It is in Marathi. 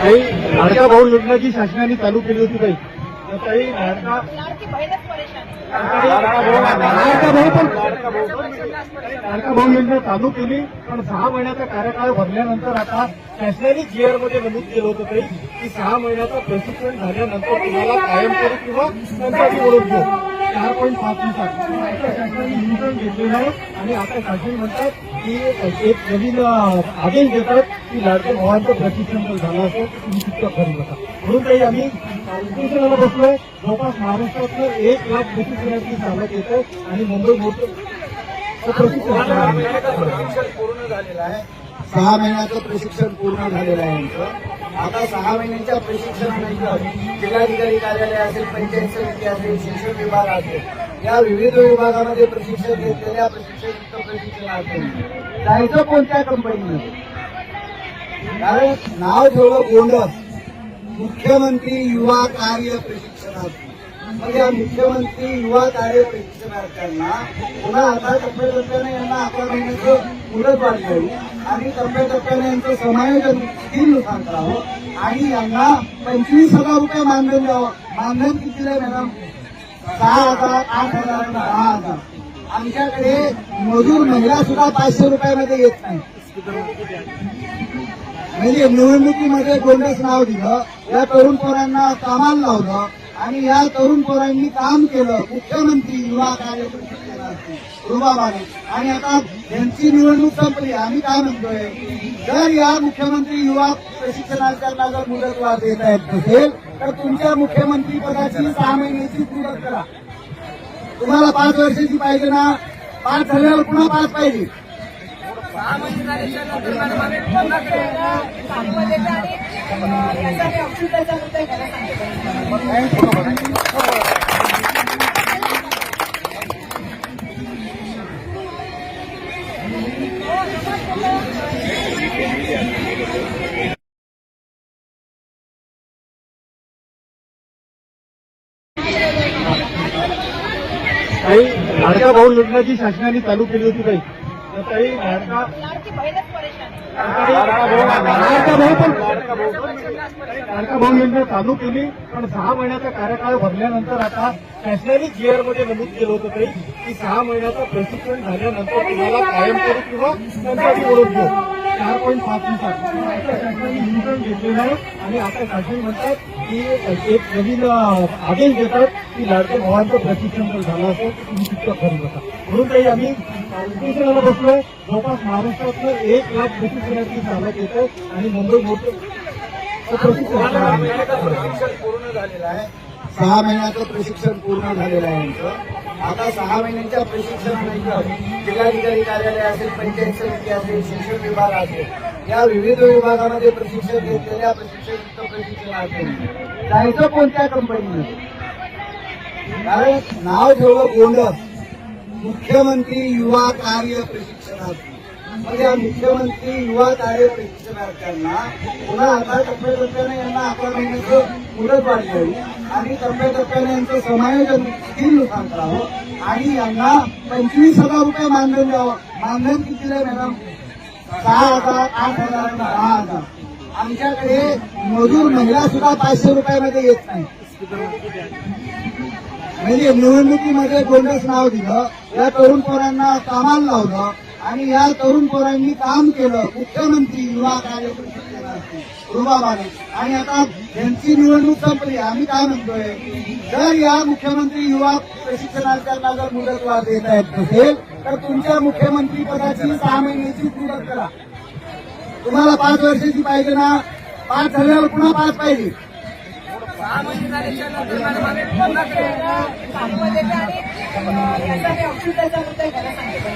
काही लाडका भाऊ योजना जी शासनाने चालू केली होती काही तर काही लाडका भाऊ योजना चालू केली पण 6 महिन्याचा कार्यकाळ भरल्यानंतर आता शासनाने जीआर मध्ये नमूद केलं होतं काही की 6 महिन्याचं प्रशिक्षण झाल्यानंतर तुम्हाला कायमस्वरूपी किंवा कंत्राटी ओळख घेऊ 4.5 नुसार शासनाने नियंत्रण घेतलेलं आहे आणि आता शासन म्हणतात की एक नवीन आदेश देतात की लाडक्या भावांचं प्रशिक्षण जर झालं असेल तर तुम्ही तितकं करू नका म्हणून काही आम्ही उपोषणाला बसलोय जवळपास महाराष्ट्रातलं 1 लाख प्रशिक्षणार्थी चालत येतं आणि मुंबई मोठं प्रशिक्षण पूर्ण झालेलं आहे 6 महिन्याचं प्रशिक्षण पूर्ण झालेलं आहे यांचं आता 6 महिन्यांच्या प्रशिक्षणानंतर जिल्हाधिकारी कार्यालय असेल पंचायत समिती असेल शिक्षण विभाग असेल या विविध विभागामध्ये प्रशिक्षण घेतलेल्या प्रशिक्षणार्थी जायचं कोणत्या कंपनीमध्ये कारण नाव ठेवलं बोनस मुख्यमंत्री युवा कार्य प्रशिक्षणार्थी मग या मुख्यमंत्री युवा कार्य प्रशिक्षणार्थ्यांना पुन्हा आता टप्प्याटप्प्याने यांना 11 महिन्याचं मुदत वाढ द्यावी आणि टप्प्याटप्प्याने यांचं समायोजन स्कीमनुसार करावं आणि यांना 25,000 रुपये मानधन द्यावं. मानधन किती आहे मॅडम 6,000 8,000 10,000 आमच्याकडे मजूर महिला सुद्धा 500 रुपयामध्ये येत नाही म्हणजे निवडणुकीमध्ये बोनस नाव दिलं या तरुण पोरांना कामाला लावलं आणि या तरुण पोरांनी काम केलं मुख्यमंत्री युवा कार्य प्रशिक्षणार्थी रुबाबाने आणि आता यांची निवडणूक संपली आम्ही काय म्हणतोय जर या मुख्यमंत्री युवा प्रशिक्षणार्थ्यांना जर मुदतवाढ देता येत नसेल तर तुमच्या मुख्यमंत्री पदाची 6 महिन्याची मुदत करा. तुम्हाला 5 वर्षाची पाहिजे ना 5 झाल्यावर पुन्हा 5 पाहिजे 6 महिने झाल्याच्या नंतर मॅडम आम्ही पुन्हा सांगितलं आणि यासाठी औषधाचा मुद्दा घ्यायला सांगितलं. काही लाडका भाऊ योजना जी शासनाने चालू केली होती काही तर काही लाडका भाऊ योजना चालू केली पण 6 महिन्याचा कार्यकाळ भरल्यानंतर आता शासनाने जीआर मध्ये नमूद केलं होतं काही की 6 महिन्याचं प्रशिक्षण झाल्यानंतर तुम्हाला कायमस्वरूपी किंवा कंत्राटी ओळख घेऊ 4.5 नुसार शासनाने नियंत्रण घेतलेलं आहे आणि आता शासन म्हणतात की एक नवीन आदेश देतात की लाडक्या भावांचं प्रशिक्षण जर झालं असेल तर तुम्ही तितकं करू नका म्हणून काही आम्ही उपोषणाला बसलोय जवळपास महाराष्ट्रातलं 1 लाख प्रशिक्षणार्थी चालत येतं आणि मुंबई मोठं प्रशिक्षण पूर्ण झालेलं आहे 6 महिन्याचं प्रशिक्षण पूर्ण झालेलं आहे यांचं आता 6 महिन्यांच्या प्रशिक्षणानंतर जिल्हाधिकारी कार्यालय असेल पंचायत समिती असेल शिक्षण विभाग असेल या विविध विभागामध्ये प्रशिक्षण घेतलेल्या प्रशिक्षणार्थी जायचं कोणत्या कंपनीमध्ये कारण नाव ठेवलं बोनस मुख्यमंत्री युवा कार्य प्रशिक्षणार्थी मग या मुख्यमंत्री युवा कार्य प्रशिक्षणार्थ्यांना पुन्हा आता टप्प्याटप्प्याने यांना 11 महिन्याचं मुदत वाढ द्यावी आणि टप्प्याटप्प्याने यांचं समायोजन स्कीमनुसार करावं आणि यांना 25,000 रुपये मानधन द्यावं. मानधन किती आहे मॅडम 6,000 8,000 10,000 आमच्याकडे मजूर महिला सुद्धा 500 रुपयामध्ये येत नाही म्हणजे निवडणुकीमध्ये बोनस नाव दिलं या तरुण पोरांना कामाला लावलं आणि या तरुण पोरांनी काम केलं मुख्यमंत्री युवा कार्य प्रशिक्षणार्थी रुबाबाने आणि आता यांची निवडणूक संपली आम्ही काय म्हणतोय जर या मुख्यमंत्री युवा प्रशिक्षणार्थ्यांना जर मुदतवाढ देता येत नसेल तर तुमच्या मुख्यमंत्री पदाची 6 महिन्याची मुदत करा. तुम्हाला 5 वर्षाची पाहिजे ना 5 झाल्यावर पुन्हा 5 पाहिजे 6 महिने झाल्याच्या नंतर मॅडम आम्ही पुन्हा सांगितलं आणि यासाठी औषधाचा मुद्दा घ्यायला सांगितलं.